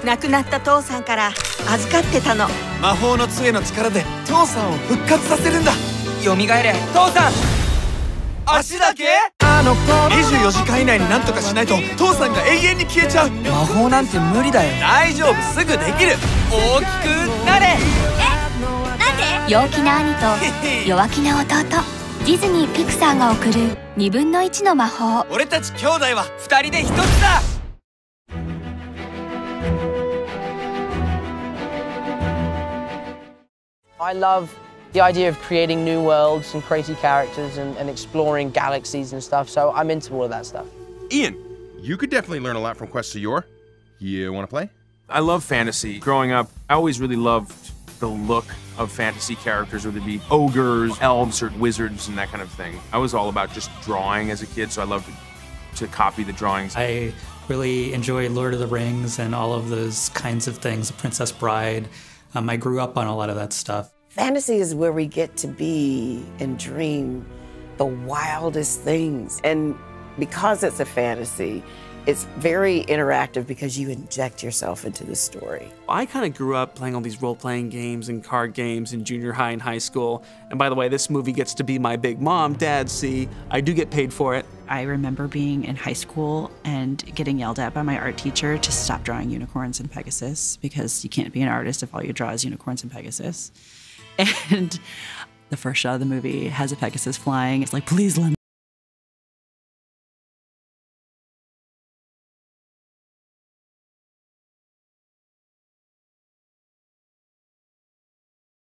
亡くなった父さんから預かってたの。魔法の杖の力で父さんを復活させるんだ。蘇れ父さん。足だけ？24時間以内に何とかしないと父さんが永遠に消えちゃう。魔法なんて無理だよ。大丈夫、すぐできる。大きくなれ。なんで？陽気な兄と弱気な弟、ディズニー・ピクサーが送る2分の1の魔法。俺たち兄弟は2人で1つだ。I love the idea of creating new worlds and crazy characters and exploring galaxies and stuff, so I'm into all of that stuff. Ian, you could definitely learn a lot from Quest to Yore. You want to play? I love fantasy. Growing up, I always really loved the look of fantasy characters, whether it be ogres, elves, or wizards, and that kind of thing. I was all about just drawing as a kid, so I loved to copy the drawings. I really enjoy Lord of the Rings and all of those kinds of things, The Princess Bride. I grew up on a lot of that stuff. Fantasy is where we get to be and dream the wildest things. And because it's a fantasy, it's very interactive because you inject yourself into the story. I kind of grew up playing all these role-playing games and card games in junior high and high school. And by the way, this movie gets to be my big mom. Dad, see, I do get paid for it. I remember being in high school and getting yelled at by my art teacher to stop drawing unicorns and Pegasus because you can't be an artist if all you draw is unicorns and Pegasus. And the first shot of the movie has a Pegasus flying. It's like, please let me.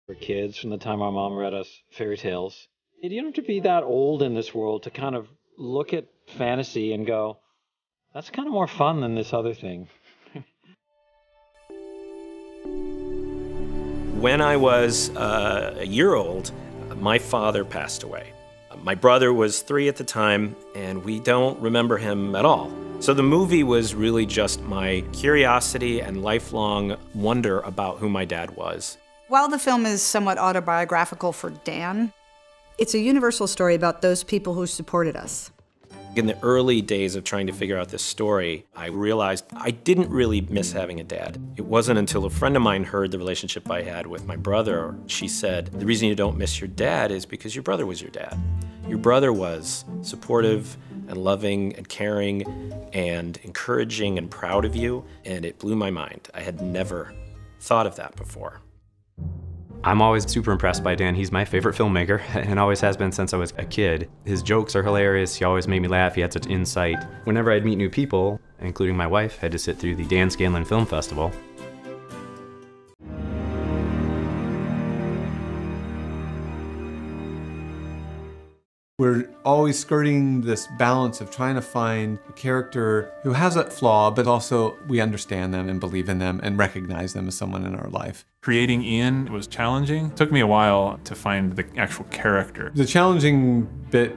For kids, from the time our mom read us fairy tales, you don't have to be that old in this world to kind of look at fantasy and go, that's kind of more fun than this other thing. When I was a year old, my father passed away. My brother was 3 at the time, and we don't remember him at all. So the movie was really just my curiosity and lifelong wonder about who my dad was. While the film is somewhat autobiographical for Dan, it's a universal story about those people who supported us. In the early days of trying to figure out this story, I realized I didn't really miss having a dad. It wasn't until a friend of mine heard the relationship I had with my brother. She said, the reason you don't miss your dad is because your brother was your dad. Your brother was supportive and loving and caring and encouraging and proud of you, and it blew my mind. I had never thought of that before. I'm always super impressed by Dan. He's my favorite filmmaker and always has been since I was a kid. His jokes are hilarious. He always made me laugh. He had such insight. Whenever I'd meet new people, including my wife, I had to sit through the Dan Scanlon Film Festival. We're always skirting this balance of trying to find a character who has a flaw, but also we understand them and believe in them and recognize them as someone in our life. Creating Ian was challenging. It took me a while to find the actual character. The challenging bit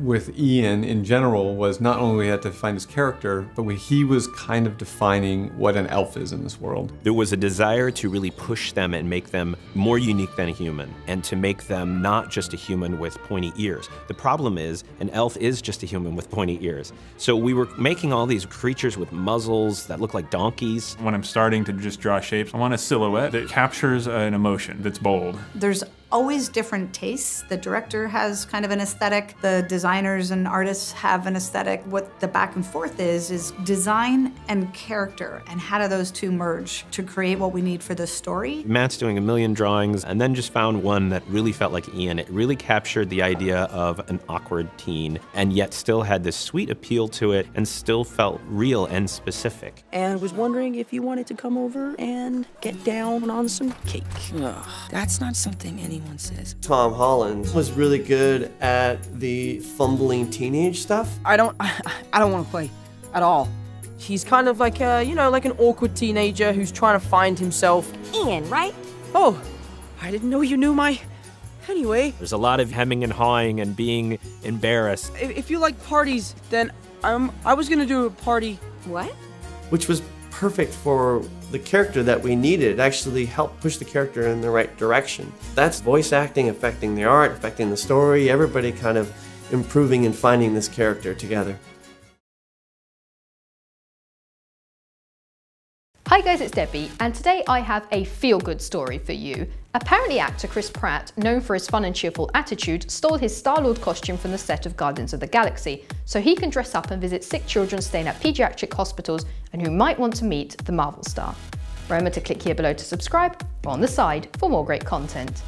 with Ian in general was not only we had to find his character, but he was kind of defining what an elf is in this world. There was a desire to really push them and make them more unique than a human, and to make them not just a human with pointy ears. The problem is, an elf is just a human with pointy ears. So we were making all these creatures with muzzles that look like donkeys. When I'm starting to just draw shapes, I want a silhouette that captures an emotion that's bold. There's always different tastes. The director has kind of an aesthetic. The designers and artists have an aesthetic. What the back and forth is design and character, and how do those two merge to create what we need for the story. Matt's doing a million drawings and then just found one that really felt like Ian. It really captured the idea of an awkward teen and yet still had this sweet appeal to it and still felt real and specific. And was wondering if you wanted to come over and get down on some cake. Ugh, that's not something anyone says. Tom Holland was really good at the fumbling teenage stuff. I don't want to play at all. He's kind of like you know, like an awkward teenager who's trying to find himself. Ian, right? Oh, I didn't know you knew my... Anyway. There's a lot of hemming and hawing and being embarrassed. If you like parties, then I was gonna do a party. What? Which was perfect for the character that we needed. It actually helped push the character in the right direction. That's voice acting affecting the art, affecting the story, everybody kind of improving and finding this character together. Hi guys, it's Debbie, and today I have a feel-good story for you. Apparently actor Chris Pratt, known for his fun and cheerful attitude, stole his Star-Lord costume from the set of Guardians of the Galaxy, so he can dress up and visit sick children staying at pediatric hospitals and who might want to meet the Marvel star. Remember to click here below to subscribe, or on the side for more great content.